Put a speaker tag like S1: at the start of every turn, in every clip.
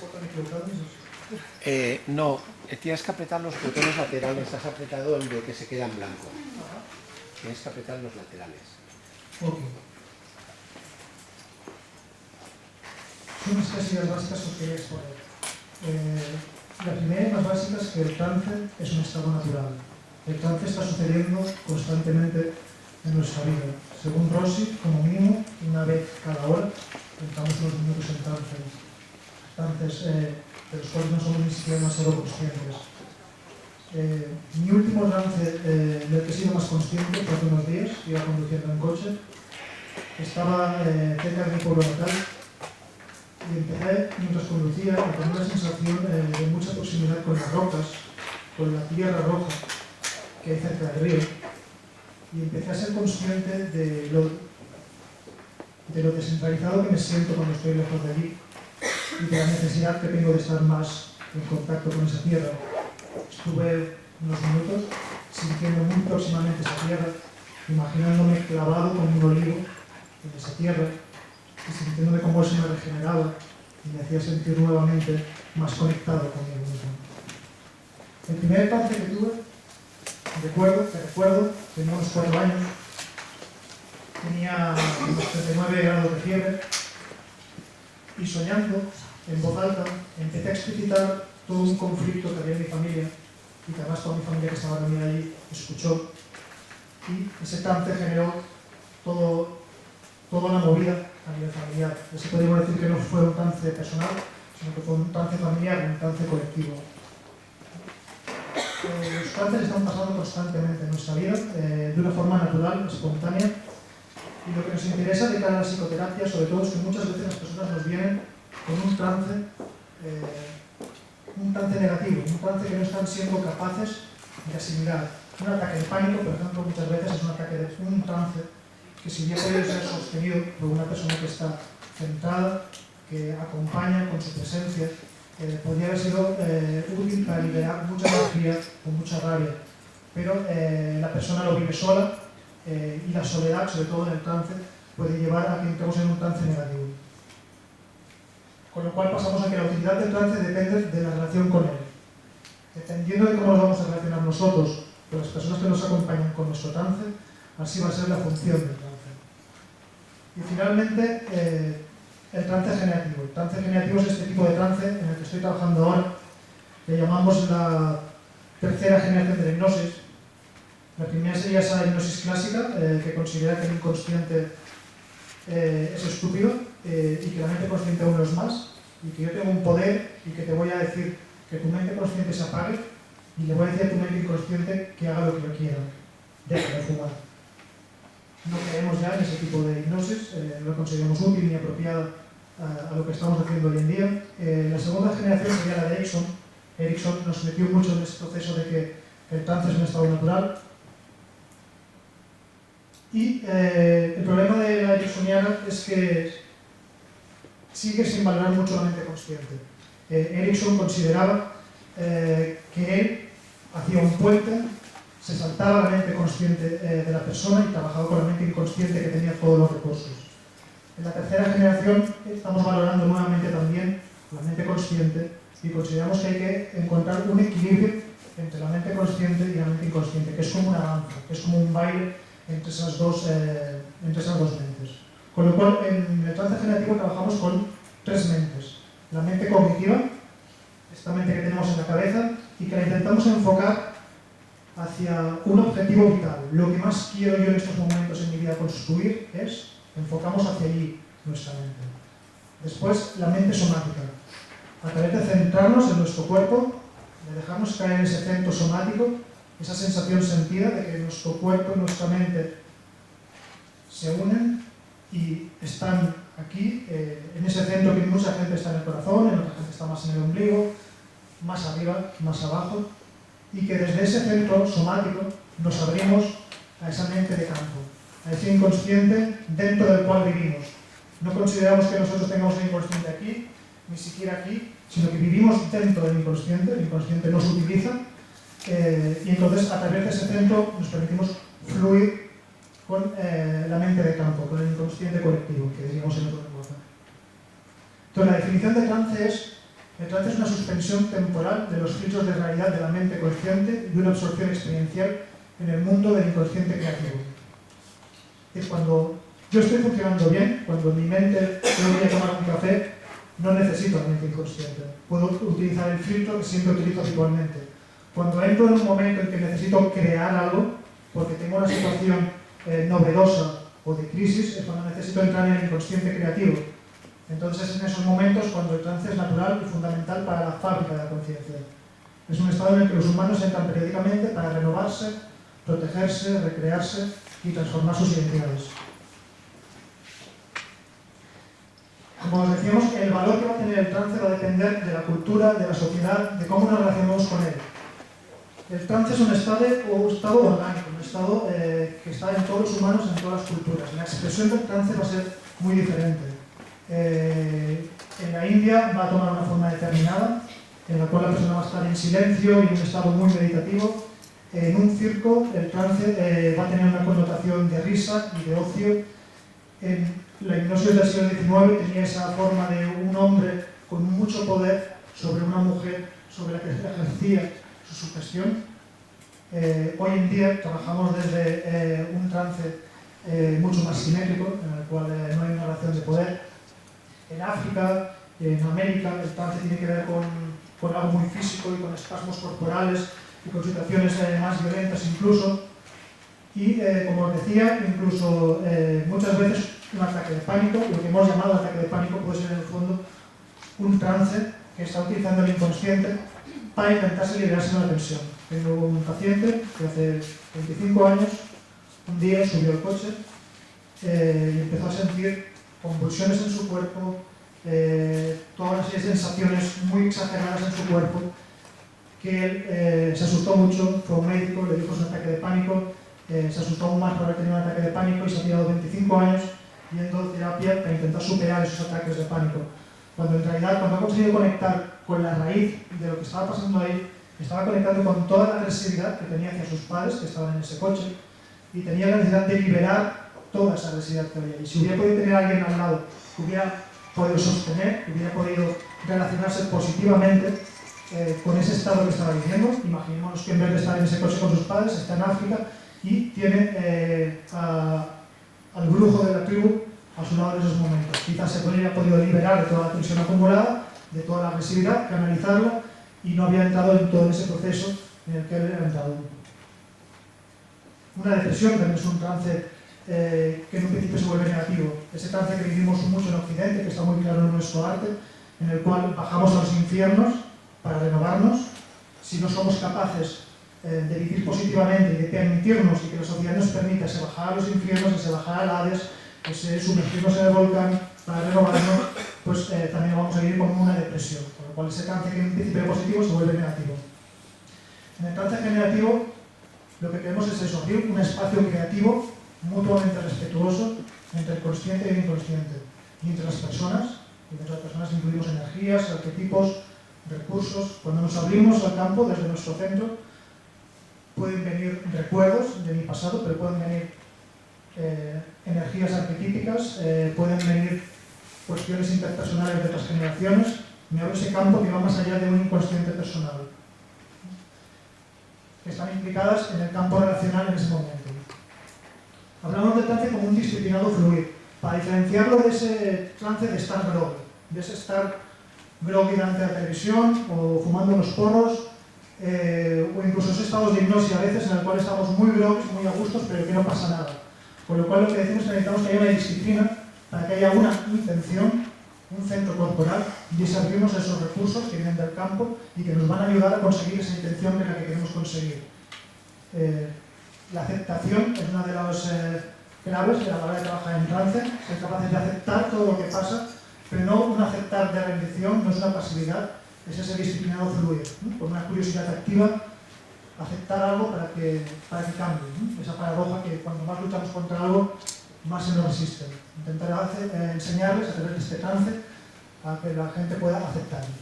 S1: botón equivocado?
S2: No, tienes que apretar los botones laterales. Has apretado el de que se queda en blanco. Tienes que apretar los laterales.
S1: Ok. Son unas casillas básicas que os quería exponer. La primera y más básica es que el trance es un estado natural. El trance está sucediendo constantemente en nuestra vida. Según Rossi, como mínimo, una vez cada hora, entramos unos minutos en trance. Trances de los cuales no somos ni siquiera demasiado conscientes. Mi último trance del que he sido más consciente fue hace unos días. Iba conduciendo en coche. Estaba cerca de mi pueblo natal y empecé, mientras conducía, a tener una sensación de mucha proximidad con las rocas, con la tierra roja que hay cerca del río, y empecé a ser consciente de lo descentralizado que me siento cuando estoy lejos de allí y de la necesidad que tengo de estar más en contacto con esa tierra. Estuve unos minutos sintiendo muy próximamente esa tierra, imaginándome clavado con un olivo en esa tierra, y sintiéndome cómo eso me regeneraba y me hacía sentir nuevamente más conectado conmigo mismo. El primer trance que tuve, recuerdo, tenía unos 4 años, tenía unos 39 grados de fiebre, y soñando, en voz alta, empecé a explicitar todo un conflicto que había en mi familia, y que además toda mi familia que estaba reunida allí escuchó, y ese trance generó toda una movida a nivel familiar. Así podríamos decir que no fue un trance personal, sino que fue un trance familiar, un trance colectivo. Los trances están pasando constantemente en nuestra vida, de una forma natural, espontánea, y lo que nos interesa de cara a la psicoterapia, sobre todo, es que muchas veces las personas nos vienen con un trance negativo, un trance que no están siendo capaces de asimilar. Un ataque de pánico, por ejemplo, muchas veces es un trance que, si bien puede ser sostenido por una persona que está centrada, que acompaña con su presencia, podría haber sido útil para liberar mucha energía o mucha rabia, pero la persona lo vive sola, y la soledad, sobre todo en el trance, puede llevar a que entremos en un trance negativo. Con lo cual pasamos a que la utilidad del trance depende de la relación con él. Dependiendo de cómo nos vamos a relacionar nosotros con las personas que nos acompañan con nuestro trance, así va a ser la función del trance. Y finalmente, el trance generativo. El trance generativo es este tipo de trance en el que estoy trabajando ahora, que llamamos la tercera generación de la hipnosis. La primera sería esa hipnosis clásica, que considera que el inconsciente es estúpido y que la mente consciente aún no es más, y que yo tengo un poder y que te voy a decir que tu mente consciente se apague y le voy a decir a tu mente inconsciente que haga lo que yo quiera. Deja de fumar. No creemos ya en ese tipo de hipnosis, no lo consideramos útil ni apropiada a lo que estamos haciendo hoy en día. La segunda generación sería la de Erickson. Erickson nos metió mucho en ese proceso de que el trance es un estado natural. Y el problema de la ericksoniana es que sigue sin valorar mucho la mente consciente. Erickson consideraba que él hacía un puente, se saltaba la mente consciente de la persona y trabajaba con la mente inconsciente que tenía todos los recursos. En la tercera generación estamos valorando nuevamente también la mente consciente y consideramos que hay que encontrar un equilibrio entre la mente consciente y la mente inconsciente, que es como una danza, que es como un baile entre esas dos mentes. Con lo cual, en el trance generativo trabajamos con 3 mentes. La mente cognitiva, esta mente que tenemos en la cabeza, y que la intentamos enfocar hacia un objetivo vital. Lo que más quiero yo en estos momentos en mi vida construir es, enfocamos hacia allí nuestra mente. Después, la mente somática. A través de centrarnos en nuestro cuerpo, de dejarnos caer en ese centro somático, esa sensación sentida de que nuestro cuerpo y nuestra mente se unen y están aquí, en ese centro que mucha gente está en el corazón, en otra gente está más en el ombligo, más arriba, más abajo, y que desde ese centro somático nos abrimos a esa mente de campo, a ese inconsciente dentro del cual vivimos. No consideramos que nosotros tengamos un inconsciente aquí, ni siquiera aquí, sino que vivimos dentro del inconsciente, el inconsciente nos utiliza, y entonces a través de ese centro nos permitimos fluir con la mente de campo, con el inconsciente colectivo, que decíamos en otro lenguaje. Entonces la definición de trance es El trance es una suspensión temporal de los filtros de realidad de la mente consciente y una absorción experiencial en el mundo del inconsciente creativo. Es cuando yo estoy funcionando bien, cuando en mi mente yo voy a tomar un café, no necesito la mente inconsciente. Puedo utilizar el filtro que siempre utilizo habitualmente. Cuando entro en un momento en que necesito crear algo, porque tengo una situación novedosa o de crisis, es cuando necesito entrar en el inconsciente creativo. Entonces, en esos momentos, cuando el trance es natural y fundamental para la fábrica de la conciencia. Es un estado en el que los humanos entran periódicamente para renovarse, protegerse, recrearse y transformar sus identidades. Como os decíamos, el valor que va a tener el trance va a depender de la cultura, de la sociedad, de cómo nos relacionamos con él. El trance es un estado orgánico, un estado que está en todos los humanos, en todas las culturas. La expresión del trance va a ser muy diferente. En la India va a tomar una forma determinada, en la cual la persona va a estar en silencio y en un estado muy meditativo. En un circo, el trance va a tener una connotación de risa y de ocio. En la hipnosis del siglo XIX tenía esa forma de un hombre con mucho poder sobre una mujer sobre la que ejercía su sugestión. Hoy en día trabajamos desde un trance mucho más simétrico, en el cual no hay una relación de poder. En África, en América, el trance tiene que ver con algo muy físico y con espasmos corporales y con situaciones más violentas incluso. Y, como os decía, incluso muchas veces un ataque de pánico, lo que hemos llamado ataque de pánico, puede ser en el fondo un trance que está utilizando el inconsciente para intentarse liberarse de una tensión. Tengo un paciente que hace 25 años, un día subió al coche y empezó a sentir convulsiones en su cuerpo, toda una serie de sensaciones muy exageradas en su cuerpo, que él se asustó mucho, fue a un médico, le dijo que es un ataque de pánico, se asustó aún más por haber tenido un ataque de pánico y se ha tirado 25 años yendo a terapia para intentar superar esos ataques de pánico. Cuando en realidad, cuando ha conseguido conectar con la raíz de lo que estaba pasando ahí, estaba conectando con toda la agresividad que tenía hacia sus padres, que estaban en ese coche, y tenía la necesidad de liberar toda esa agresividad que había. Y si hubiera podido tener a alguien al lado que hubiera podido sostener, que hubiera podido relacionarse positivamente con ese estado que estaba viviendo, imaginémonos que en vez de estar en ese coche con sus padres, está en África y tiene al brujo de la tribu a su lado en esos momentos. Quizás se hubiera podido liberar de toda la tensión acumulada, de toda la agresividad, canalizarla, y no había entrado en todo ese proceso en el que él era entrado. Una depresión también es un trance que en un principio se vuelve negativo. Ese trance que vivimos mucho en Occidente, que está muy claro en nuestro arte, en el cual bajamos a los infiernos para renovarnos. Si no somos capaces de vivir positivamente y de permitirnos, y que la sociedad nos permita ese bajar a los infiernos, ese bajar al Hades, ese sumergirnos en el volcán para renovarnos, pues también vamos a vivir con una depresión, con lo cual ese trance que en principio era positivo se vuelve negativo. En el trance generativo lo que queremos es eso, abrir un espacio creativo mutuamente respetuoso entre el consciente y el inconsciente, y entre las personas. Y entre las personas incluimos energías, arquetipos, recursos. Cuando nos abrimos al campo desde nuestro centro, pueden venir recuerdos de mi pasado, pero pueden venir energías arquetípicas, pueden venir cuestiones interpersonales de otras generaciones. Me abro ese campo que va más allá de un inconsciente personal, que están implicadas en el campo relacional en ese momento. Hablamos del trance como un disciplinado fluir, para diferenciarlo de ese trance de estar groggy, de ese estar groggy delante de la televisión o fumando unos porros, o incluso esos estados de hipnosis a veces en el cual estamos muy groggy, muy a gustos, pero que no pasa nada. Con lo cual lo que decimos es que necesitamos que haya una disciplina para que haya una intención, un centro corporal, y desarrollemos esos recursos que vienen del campo y que nos van a ayudar a conseguir esa intención que es la que queremos conseguir. La aceptación es una de las claves de la hora de trabajar en trance, ser capaces de aceptar todo lo que pasa, pero no un aceptar de rendición, no es una pasividad, es ese disciplinado fluir, ¿no? Con una curiosidad activa, aceptar algo para que cambie, ¿no? Esa paradoja que cuando más luchamos contra algo, más se nos resiste. Intentar enseñarles a través de este trance a que la gente pueda aceptarlo.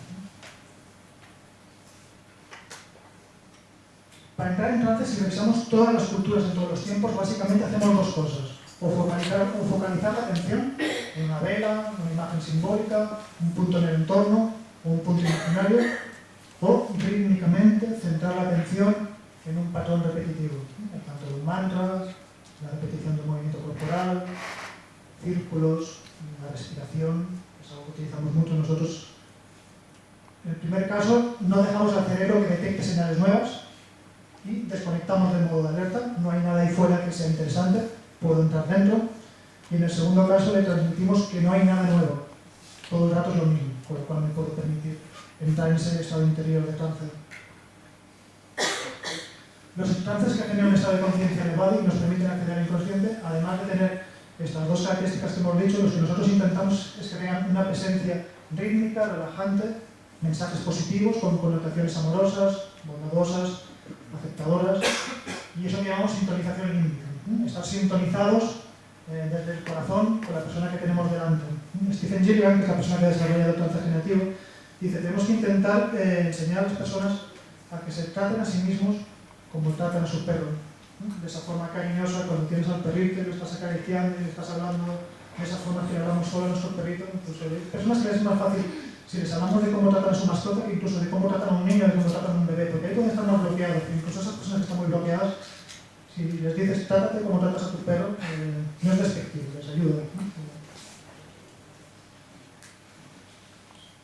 S1: Para entrar en trance, si revisamos todas las culturas en todos los tiempos, básicamente hacemos dos cosas. O focalizar la atención en una vela, una imagen simbólica, un punto en el entorno, o un punto imaginario, o rítmicamente centrar la atención en un patrón repetitivo, el canto de un mantra, la repetición de un movimiento corporal, círculos, la respiración, es algo que utilizamos mucho nosotros. En el primer caso, no dejamos al cerebro que detecte señales nuevas y desconectamos del modo de alerta, no hay nada ahí fuera que sea interesante, puedo entrar dentro. Y en el segundo caso le transmitimos que no hay nada nuevo, todo el rato es lo mismo, con lo cual me puedo permitir entrar en ese estado interior de trance. Los trances que generan un estado de conciencia elevado y nos permiten acceder al inconsciente, además de tener estas dos características que hemos dicho, lo que nosotros intentamos es crear una presencia rítmica, relajante, mensajes positivos con connotaciones amorosas, bondadosas, aceptadoras, y eso que llamamos sintonización límbica. Estar sintonizados desde el corazón con la persona que tenemos delante. Stephen Gilligan, que es la persona que ha desarrollado el trance generativo, dice: tenemos que intentar enseñar a las personas a que se traten a sí mismos como tratan a su perro, de esa forma cariñosa. Cuando tienes al perrito y lo estás acariciando y le estás hablando de esa forma que hablamos solo a nuestro perrito, incluso hay personas que les es más fácil si les hablamos de cómo tratan a su mascota que incluso de cómo tratan a un niño, de cómo tratan a un bebé, porque ahí pueden estar más bloqueados. Incluso esas personas que están muy bloqueadas, si les dices trátate como tratas a tu perro, no es despectivo, les ayuda.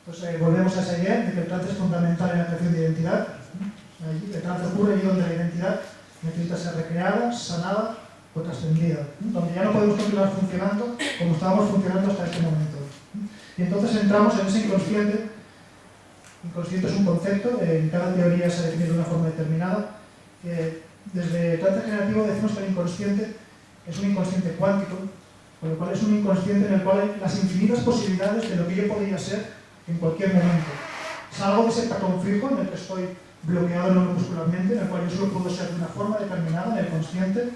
S1: Entonces volvemos a esa idea de que el trance es fundamental en la creación de identidad. El trance ocurre allí donde la identidad necesita ser recreada, sanada o trascendida, donde ya no podemos continuar funcionando como estábamos funcionando hasta este momento. Y entonces entramos en ese inconsciente. Inconsciente es un concepto, en cada teoría se define de una forma determinada. Desde el trance generativo decimos que el inconsciente es un inconsciente cuántico, con lo cual es un inconsciente en el cual hay las infinitas posibilidades de lo que yo podría ser en cualquier momento. Salgo de ese patrón fijo en el que estoy bloqueado neuromuscularmente, en el cual yo solo puedo ser de una forma determinada, en el consciente,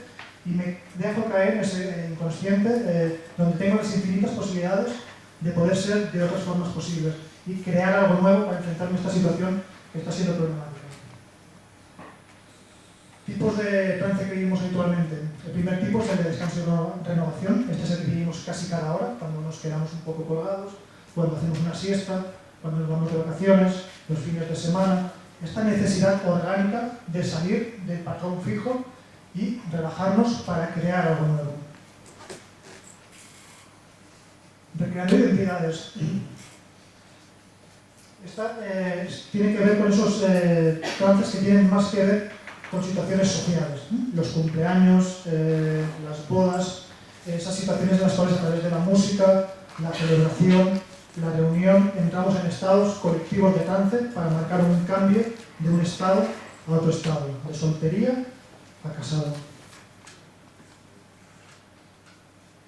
S1: y me dejo caer en ese inconsciente donde tengo las infinitas posibilidades de poder ser de otras formas posibles y crear algo nuevo para enfrentarme a esta situación que está siendo problemática. Tipos de trance que vivimos habitualmente. El primer tipo es el de descanso y renovación. Este es el que vivimos casi cada hora, cuando nos quedamos un poco colgados, cuando hacemos una siesta, cuando nos vamos de vacaciones, los fines de semana. Esta necesidad orgánica de salir del patrón fijo y relajarnos para crear algo nuevo. Recreando identidades. Esta tiene que ver con esos trances que tienen más que ver con situaciones sociales. Los cumpleaños, las bodas, esas situaciones en las cuales a través de la música, la celebración, la reunión, entramos en estados colectivos de trance para marcar un cambio de un estado a otro estado, de soltería a casado.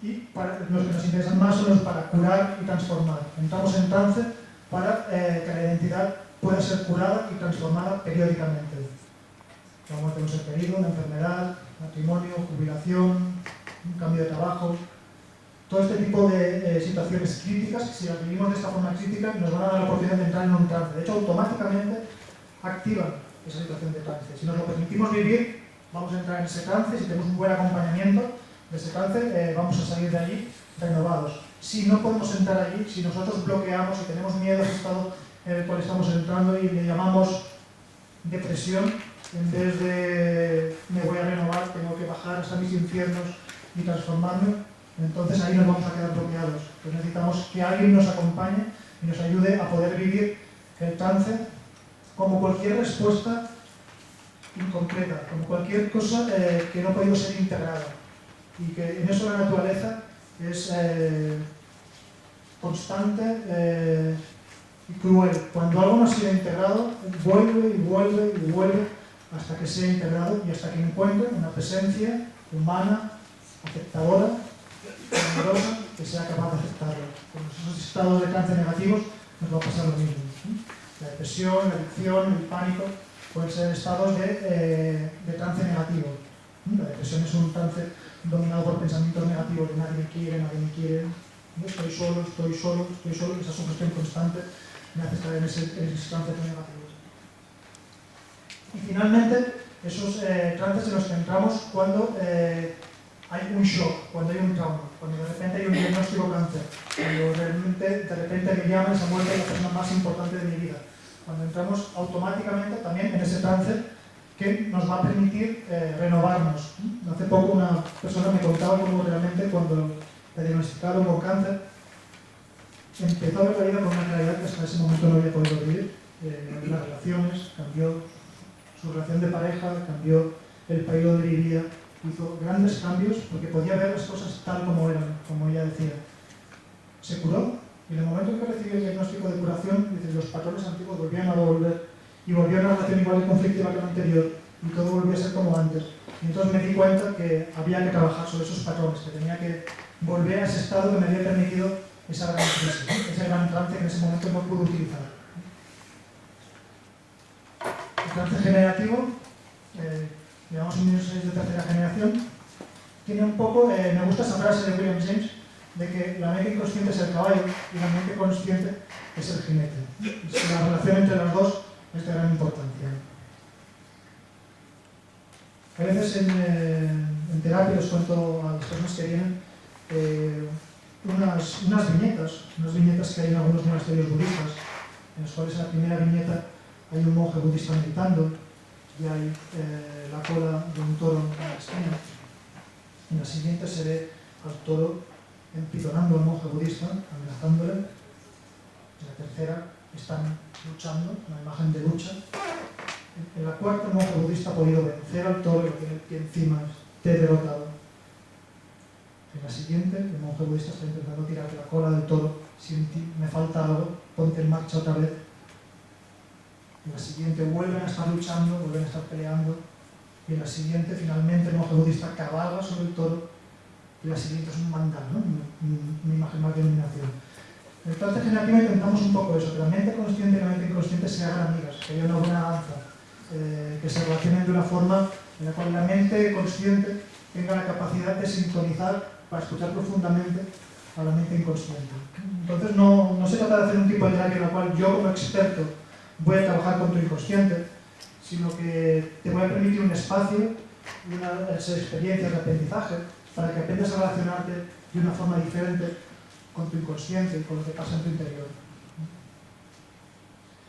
S1: Y para los que nos interesan más son los para curar y transformar. Entramos en trance para que la identidad pueda ser curada y transformada periódicamente. La muerte de un ser querido, una enfermedad, matrimonio, jubilación, un cambio de trabajo. Todo este tipo de situaciones críticas, si las vivimos de esta forma crítica, nos van a dar la oportunidad de entrar en un trance. De hecho, automáticamente activan esa situación de trance. Si nos lo permitimos vivir, vamos a entrar en ese trance. Si tenemos un buen acompañamiento de ese trance, vamos a salir de allí renovados. Si no podemos entrar allí, si nosotros bloqueamos y tenemos miedo al estado en el cual estamos entrando y le llamamos depresión, en vez de me voy a renovar, tengo que bajar hasta mis infiernos y transformarme, entonces ahí nos vamos a quedar bloqueados. Pues necesitamos que alguien nos acompañe y nos ayude a poder vivir el trance como cualquier respuesta incompleta, como cualquier cosa que no ha podido ser integrada. Y que en eso la naturaleza es constante y cruel. Cuando algo no ha sido integrado, vuelve y vuelve y vuelve hasta que sea integrado y hasta que encuentre una presencia humana, aceptadora, amorosa, que sea capaz de aceptarlo. Con esos estados de trance negativos nos va a pasar lo mismo. La depresión, la adicción, el pánico pueden ser estados de trance negativo. La depresión es un trance dominado por pensamientos negativos de nadie me quiere, estoy solo, y esa sugestión constante me hace estar en ese trance negativo. Y finalmente, esos trances en los que entramos cuando hay un shock, cuando hay un trauma. cuando de repente hay un diagnóstico cáncer, cuando realmente de repente me llaman y se ha muerto la persona más importante de mi vida, cuando entramos automáticamente también en ese trance que nos va a permitir renovarnos. Hace poco una persona me contaba cómo realmente cuando le diagnosticaron con cáncer empezó a ver la vida con una claridad que hasta ese momento no había podido vivir. Las relaciones, cambió su relación de pareja, cambió el país donde vivía, hizo grandes cambios porque podía ver las cosas tal como eran, como ella decía. Se curó y en el momento en que recibió el diagnóstico de curación, dice, los patrones antiguos volvían a volver y volvió a una relación igual de conflictiva que la anterior y todo volvió a ser como antes. Y entonces me di cuenta que había que trabajar sobre esos patrones, que tenía que volver a ese estado que me había permitido esa gran crisis, ese gran trance que en ese momento no pude utilizar. El trance generativo, digamos un neuroscience de tercera generación, tiene un poco, me gusta esa frase de William James, de que la mente inconsciente es el caballo y la mente consciente es el jinete. Y la relación entre las dos es de gran importancia. A veces en terapia les cuento a las personas que vienen unas viñetas que hay en algunos monasterios budistas, en los cuales en la primera viñeta hay un monje budista meditando y hay la cola de un toro en la esquina. En la siguiente se ve al toro empitonando al monje budista, amenazándole. En la tercera están luchando, una imagen de lucha. En la cuarta el monje budista ha podido vencer al toro y lo tiene el pie encima, esté derrotado. En la siguiente, el monje budista está intentando tirar la cola del toro. Si en ti me falta algo, ponte en marcha otra vez. En la siguiente vuelven a estar luchando, vuelven a estar peleando. Y en la siguiente, finalmente, el monje budista cabalga sobre el toro. Y la siguiente es un mandala, ¿no? Una imagen más de iluminación. En el trance generativo intentamos un poco eso, que la mente consciente y la mente inconsciente se hagan amigas, que haya una buena danza, que se relacionen de una forma en la cual la mente consciente tenga la capacidad de sintonizar para escuchar profundamente a la mente inconsciente. Entonces no se trata de hacer un tipo de terapia en la cual yo como experto voy a trabajar con tu inconsciente, sino que te voy a permitir un espacio, unas experiencias de aprendizaje, para que aprendas a relacionarte de una forma diferente con tu inconsciente y con lo que pasa en tu interior.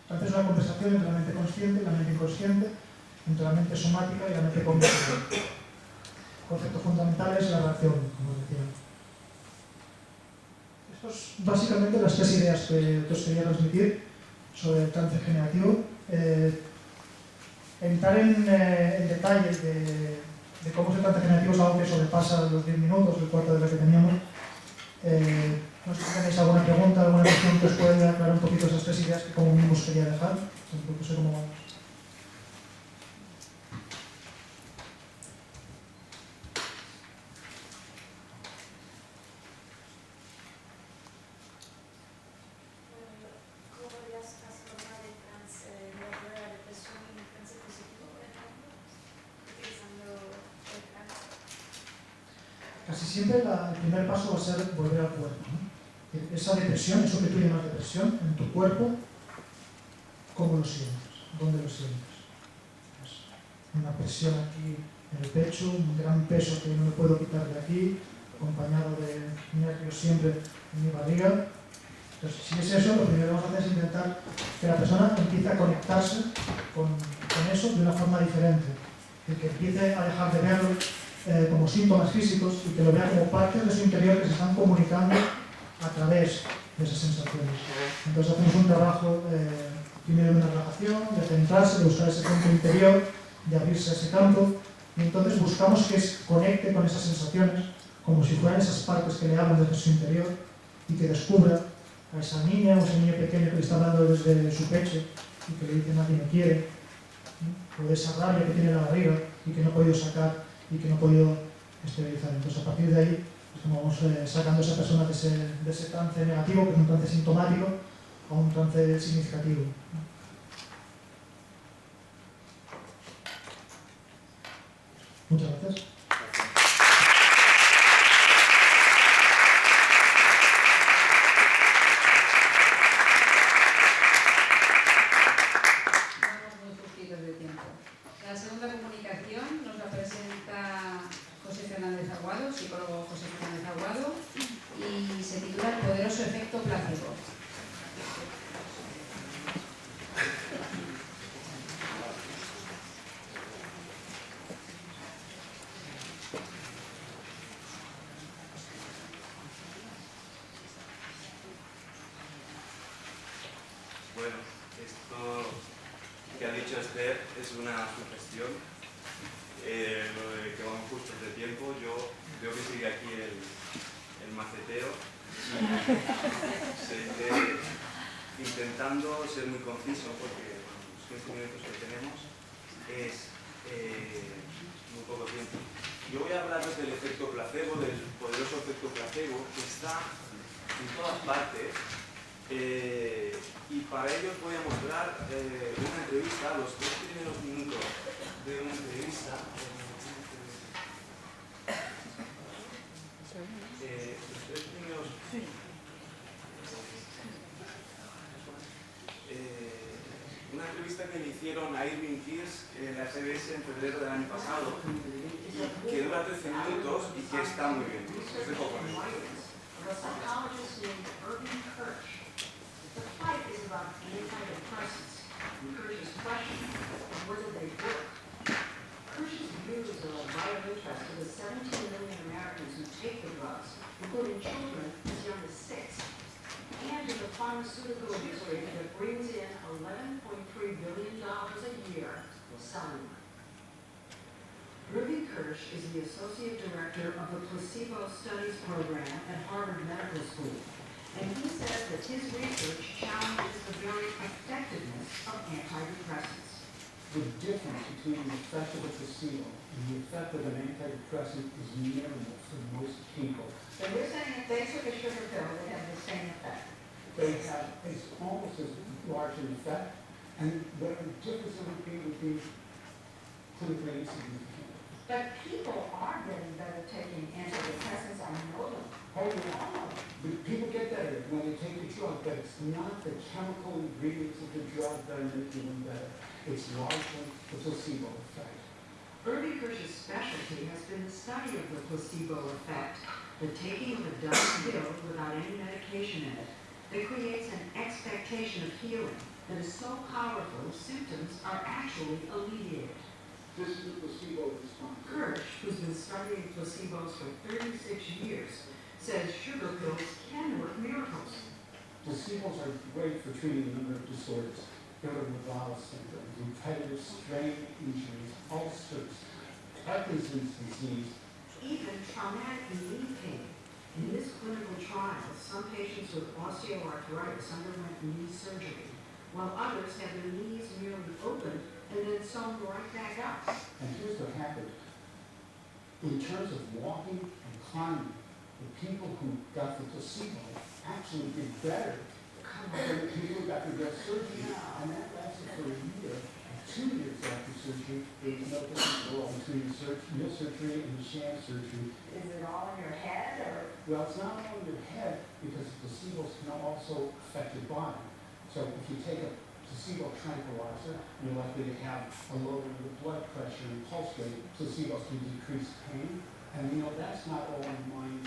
S1: Entonces es una conversación entre la mente consciente y la mente inconsciente, entre la mente somática y la mente cognitiva. El concepto fundamental es la relación, como decía. Estas son básicamente las tres ideas que os quería transmitir sobre el trance generativo. Entrar en detalles de cómo es el trance generativo es algo que sobrepasa los 10 minutos, el cuarto de lo que teníamos. No sé si tenéis alguna pregunta, alguna cuestión que os pueda aclarar un poquito esas tres ideas que como mínimo os quería dejar. No sé cómo vamos.
S3: ¿Cómo podrías transformar el trance de la depresión en un trance positivo, por ejemplo? Utilizando el trance.
S1: Casi siempre el primer paso va a ser volver al cuerpo, ¿no? Esa depresión, eso que tú llamas depresión, en tu cuerpo, ¿cómo lo sientes? ¿Dónde lo sientes? Pues una presión aquí en el pecho, un gran peso que no me puedo quitar de aquí, acompañado de nervios siempre en mi barriga. Entonces, si es eso, lo primero que vamos a hacer es intentar que la persona empiece a conectarse con eso de una forma diferente, y que empiece a dejar de verlo como síntomas físicos y que lo vea como partes de su interior que se están comunicando a través de esas sensaciones. Entonces hacemos un trabajo primero de una relajación, de centrarse, de buscar ese punto interior, de abrirse a ese campo, y entonces buscamos que conecte con esas sensaciones como si fueran esas partes que le hablan desde su interior y que descubra a esa niña o ese niño pequeño que le está hablando desde su pecho y que le dice nadie me quiere, o de esa rabia que tiene en la barriga y que no ha podido sacar y que no ha podido esterilizar. Entonces a partir de ahí como vamos sacando a esa persona de ese trance negativo, que es un trance sintomático, a un trance significativo. Muchas gracias.
S4: Vamos muy justitos de tiempo. La segunda comunicación nos la presenta José Fernández Aguado, psicólogo José Fernández Aguado.
S5: Bueno, esto que ha dicho Esther es una sugestión. Lo de que vamos justos de tiempo, yo creo que sigue aquí el macetero. Intentando ser muy conciso, porque los 15 minutos que tenemos es muy poco tiempo. Yo voy a hablaros del efecto placebo, del poderoso efecto placebo, que está en todas partes. Y para ello os voy a mostrar una entrevista, los 3 primeros minutos de una entrevista. Los 3 primeros... una entrevista que le hicieron a Irving Kirsch en la SBS en febrero del año pasado, y que dura 13 minutos y que está muy bien. Os dejo con él.
S6: The psychologist named Irving Kirsch. The fight is about antidepressants. Kirsch's question is whether they work. Kirsch's views are of vital interest to the 17 million Americans who take the drugs, including children as young as 6, and to the pharmaceutical industry that brings in $11.3 billion a year selling them. Irving Kirsch is the Associate Director of the Placebo Studies Program at Harvard Medical School, and he says that his research challenges the very effectiveness of antidepressants.
S7: The difference between the effect of a placebo and the effect of an antidepressant is minimal for most people.
S6: So you're saying if they took a sugar pill, they have the same effect?
S7: It's almost as large an effect, and the difference would be clinically insignificant.
S6: But people are getting better taking antidepressants. I know them.
S7: Oh, yeah. But people get better when they take the drug, but it's not the chemical ingredients of the drug that are making them better. It's largely the placebo effect.
S6: Irving Kirsch's specialty has been the study of the placebo effect, the taking of a dose pill without any medication in it, that creates an expectation of healing that is so powerful symptoms are actually alleviated.
S7: This is the placebo response.
S6: Kirsch, who's been studying placebos for 36 years, says sugar pills can work miracles.
S7: Placebos are great for treating a number of disorders. Irritable bowel syndrome, repetitive strain injuries, ulcers, Parkinson's disease.
S6: Even traumatic knee pain. In this clinical trial, some patients with osteoarthritis underwent knee surgery, while others had their knees merely opened and then sewn right back up.
S7: And here's what happened. In terms of walking and climbing, the people who got the placebo actually did better than the people who got the real surgery. And that lasted for a year. And 2 years after surgery, there was no difference at all between the real surgery and the sham surgery.
S6: Is it all in your head, or?
S7: Well, it's not all in your head because placebos can also affect your body. So if you take a placebo tranquilizer, you're likely to have a lowering of the blood pressure and pulse rate. Placebos can decrease pain. And that's not all in the mind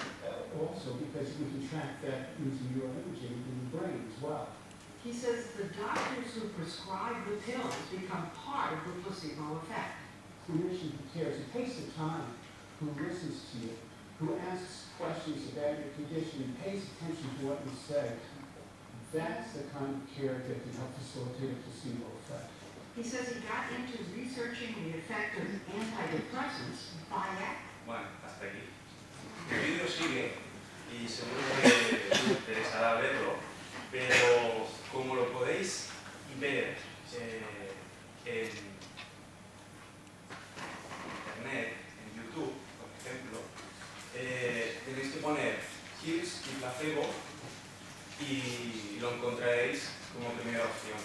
S7: also, because we can track that using neuroimaging in the brain as well.
S6: He says the doctors who prescribe the pills become part of the placebo effect.
S7: Clinician who cares, who takes the time, who listens to you, who asks questions about your condition and pays attention to what you say, that's the kind of care that can help facilitate a placebo effect.
S6: He says he got into researching the effect of antidepressants by acting.
S5: Bueno, hasta aquí. El vídeo sigue y seguro que os interesará verlo, pero como lo podéis ver en internet, en YouTube, por ejemplo, tenéis que poner Kirsch y placebo y lo encontraréis como primera opción.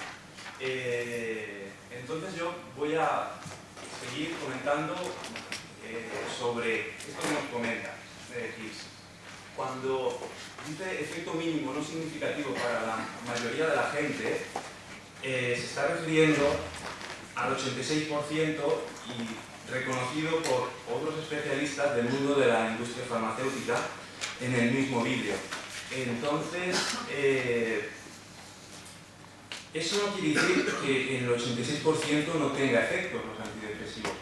S5: Entonces yo voy a seguir comentando sobre esto que nos comenta Kirsch. Cuando dice efecto mínimo no significativo para la mayoría de la gente, se está refiriendo al 86% y reconocido por otros especialistas del mundo de la industria farmacéutica en el mismo vídeo. Entonces, eso no quiere decir que en el 86% no tenga efecto los antidepresivos.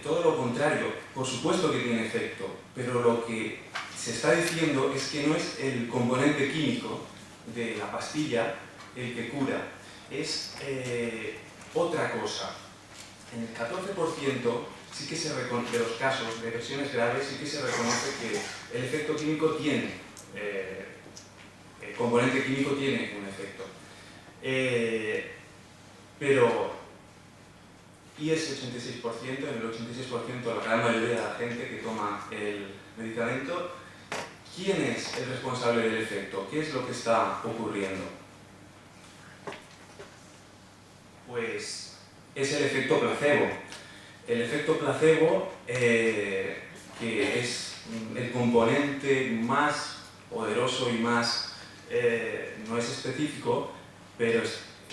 S5: Todo lo contrario, por supuesto que tiene efecto, pero lo que se está diciendo es que no es el componente químico de la pastilla el que cura, es otra cosa. En el 14% sí que se reconoce, de los casos de lesiones graves, sí que se reconoce que el efecto químico tiene, el componente químico tiene un efecto. Y ese 86%, en el 86% la gran mayoría de la gente que toma el medicamento, ¿quién es el responsable del efecto? ¿Qué es lo que está ocurriendo? Pues es el efecto placebo. El efecto placebo, que es el componente más poderoso y más, no es específico, pero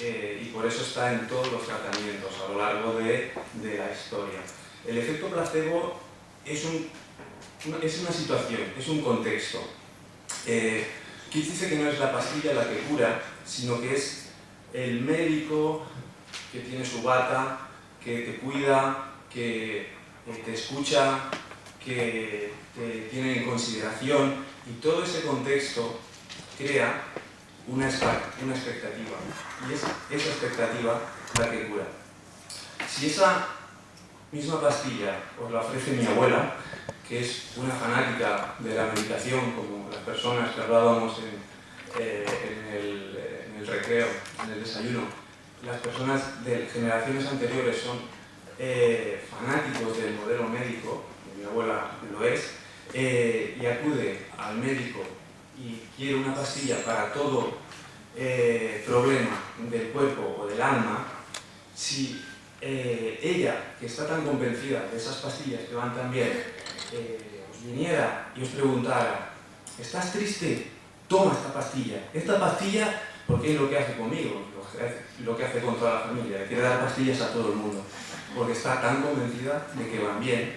S5: y por eso está en todos los tratamientos a lo largo de la historia. El efecto placebo es una situación, es un contexto. Keats dice que no es la pastilla la que cura, sino que es el médico que tiene su bata, que te cuida, que te escucha, que te tiene en consideración, y todo ese contexto crea una expectativa, y es esa expectativa la que cura. Si esa misma pastilla os la ofrece mi abuela, que es una fanática de la medicación, como las personas que hablábamos en el recreo, en el desayuno, las personas de generaciones anteriores son fanáticos del modelo médico, mi abuela lo es, y acude al médico y quiere una pastilla para todo problema del cuerpo o del alma, si ella, que está tan convencida de esas pastillas que van tan bien, os viniera y os preguntara, ¿estás triste? Toma esta pastilla. Esta pastilla, porque es lo que hace conmigo, lo que hace con toda la familia, le quiere dar pastillas a todo el mundo, porque está tan convencida de que van bien.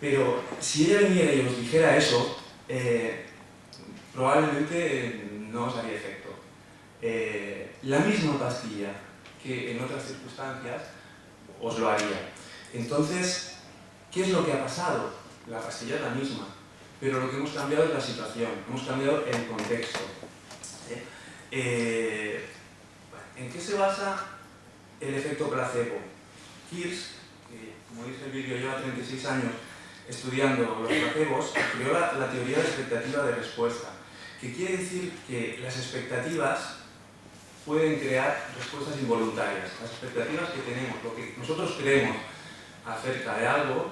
S5: Pero si ella viniera y os dijera eso, probablemente no os haría efecto. La misma pastilla que en otras circunstancias os lo haría. Entonces, ¿qué es lo que ha pasado? La pastilla es la misma, pero lo que hemos cambiado es la situación, hemos cambiado el contexto. ¿En qué se basa el efecto placebo? Keats, que como dice el vídeo lleva 36 años estudiando los placebos, creó la teoría de expectativa de respuesta, que quiere decir que las expectativas pueden crear respuestas involuntarias. Las expectativas que tenemos, lo que nosotros creemos acerca de algo,